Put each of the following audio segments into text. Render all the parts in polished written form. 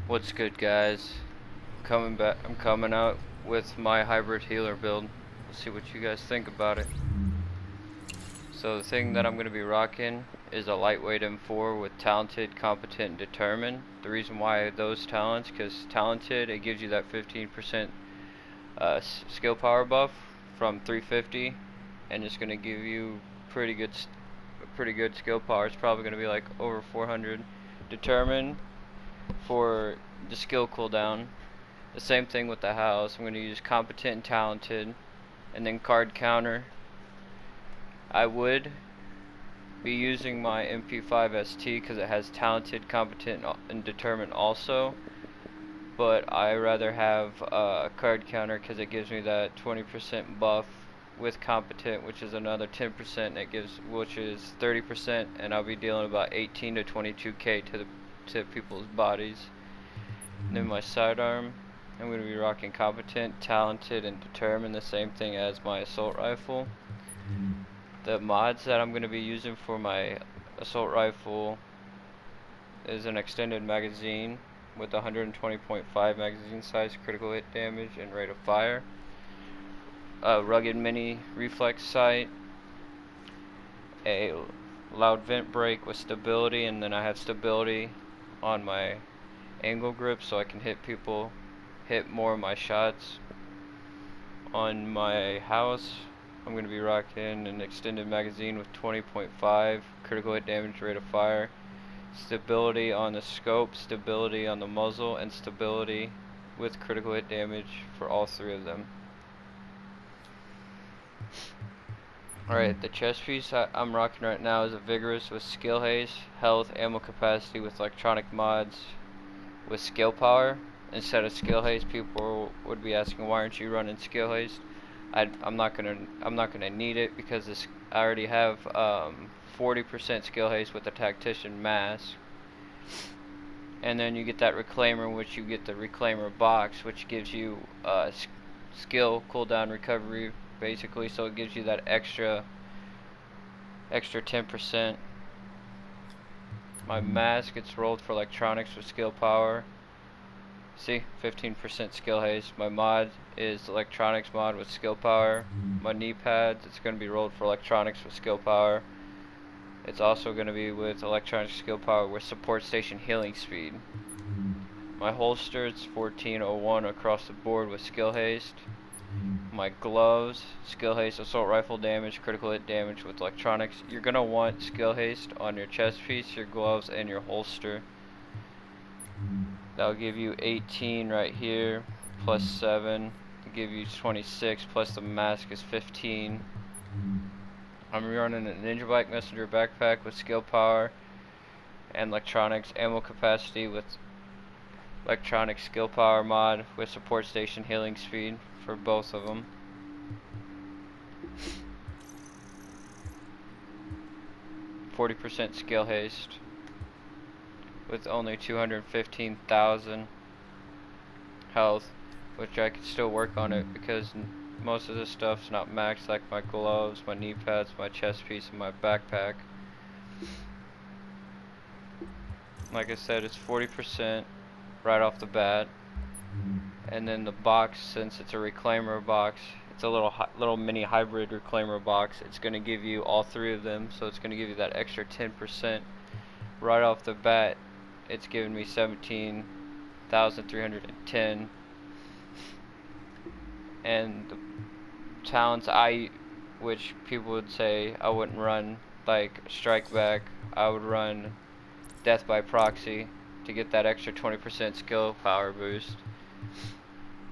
What's good, guys? I'm coming out with my hybrid healer build. Let's see what you guys think about it. So the thing that I'm going to be rocking is a lightweight M4 with talented, competent, and determined. The reason why those talents, because talented, it gives you that 15% skill power buff from 350, and it's going to give you pretty good skill power. It's probably going to be like over 400. Determined for the skill cooldown. The same thing with the house. I'm going to use competent and talented, and then card counter. I would be using my MP5 ST because it has talented, competent, and determined also. But I rather have card counter because it gives me that 20% buff with competent, which is another 10%. Which is 30%, and I'll be dealing about 18 to 22k to people's bodies. And then my sidearm, I'm going to be rocking competent, talented, and determined, the same thing as my assault rifle. The mods that I'm going to be using for my assault rifle is an extended magazine with 120.5 magazine size, critical hit damage, and rate of fire. A rugged mini reflex sight, a loud vent brake with stability, and then I have stability on my angle grip so I can hit more of my shots. On my house, I'm going to be rocking an extended magazine with 20.5 critical hit damage, rate of fire, stability on the scope, stability on the muzzle, and stability with critical hit damage for all three of them. Alright, the chest piece I'm rocking right now is a Vigorous with skill haste, health, ammo capacity with electronic mods with skill power. Instead of skill haste, people would be asking, why aren't you running skill haste? I'm not gonna need it because I already have 40% skill haste with the tactician mask, and then you get that reclaimer, which you get the reclaimer box, which gives you skill cooldown recovery basically, so it gives you that extra 10%. My mask, it's rolled for electronics with skill power. See, 15% skill haste. My mod is electronics mod with skill power. My knee pads, it's going to be rolled for electronics with skill power. It's also going to be with electronic skill power with support station healing speed. My holster, it's 1401 across the board with skill haste. My gloves, skill haste, assault rifle damage, critical hit damage with electronics. You're going to want skill haste on your chest piece, your gloves, and your holster. That'll give you 18 right here, plus 7, give you 26, plus the mask is 15. I'm running a Ninja Bike Messenger backpack with skill power and electronics, ammo capacity with electronic skill power mod with support station healing speed for both of them. %, skill haste with only 215,000 health, which I can still work on it because most of this stuff's not maxed, like my gloves, my knee pads, my chest piece, and my backpack. Like I said, it's 40% right off the bat, and then the box, since it's a reclaimer box, it's a little mini hybrid reclaimer box. It's going to give you all three of them, so it's going to give you that extra 10% right off the bat. It's given me 17,310, and the talents which people would say I wouldn't run, like strike back, I would run death by proxy to get that extra 20% skill power boost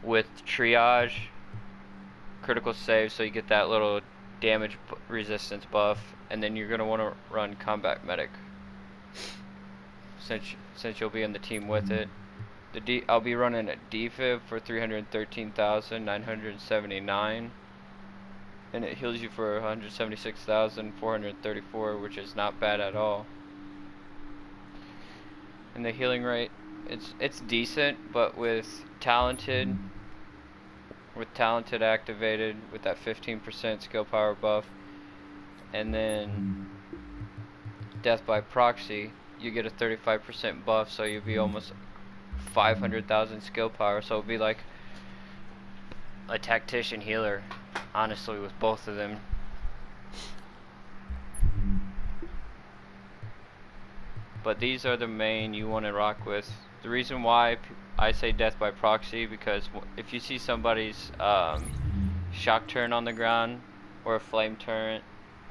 with triage, critical save, so you get that little damage resistance buff, and then you're gonna want to run combat medic since you'll be in the team with it. I'll be running a defib for 313,979, and it heals you for 176,434, which is not bad at all. And the healing rate, it's decent, but with talented activated with that 15% skill power buff, and then death by proxy, you get a 35% buff, so you'll be almost 500,000 skill power, so it'd be like a tactician healer, honestly, with both of them. But these are the main you want to rock with. The reason why I say death by proxy, because if you see somebody's shock turn on the ground, or a flame turret,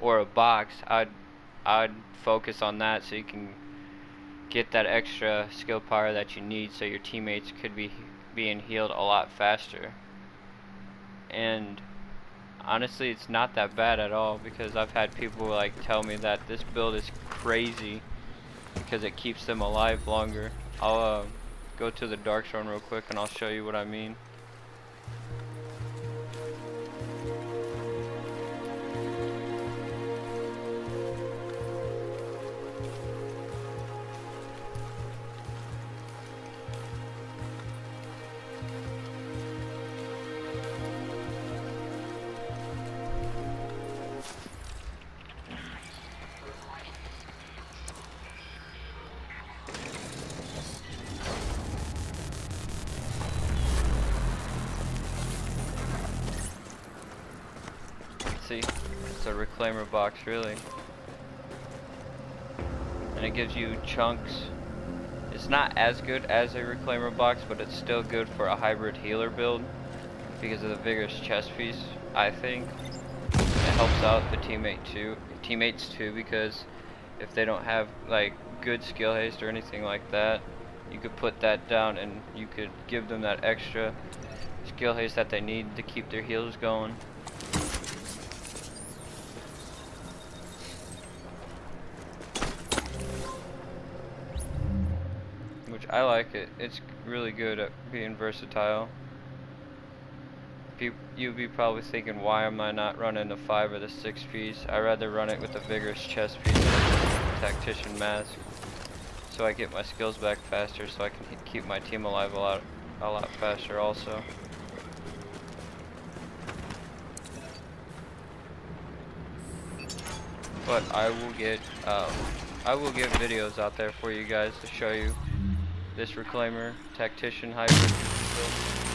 or a box, I'd focus on that so you can get that extra skill power that you need, so your teammates could be being healed a lot faster. And honestly, it's not that bad at all, because I've had people like tell me that this build is crazy because it keeps them alive longer. I'll go to the dark zone real quick and I'll show you what I mean. See, it's a reclaimer box really, and it gives you chunks. It's not as good as a reclaimer box, but it's still good for a hybrid healer build because of the vigorous chest piece. I think it helps out the teammates too, because if they don't have like good skill haste or anything like that, you could put that down and you could give them that extra skill haste that they need to keep their heals going. Which I like it. It's really good at being versatile. You'd be probably thinking, why am I not running the 5 or the 6 piece? I'd rather run it with a vigorous chest piece and a tactician mask, so I get my skills back faster, so I can keep my team alive a lot faster also. But I will get videos out there for you guys to show you this reclaimer tactician hybrid build.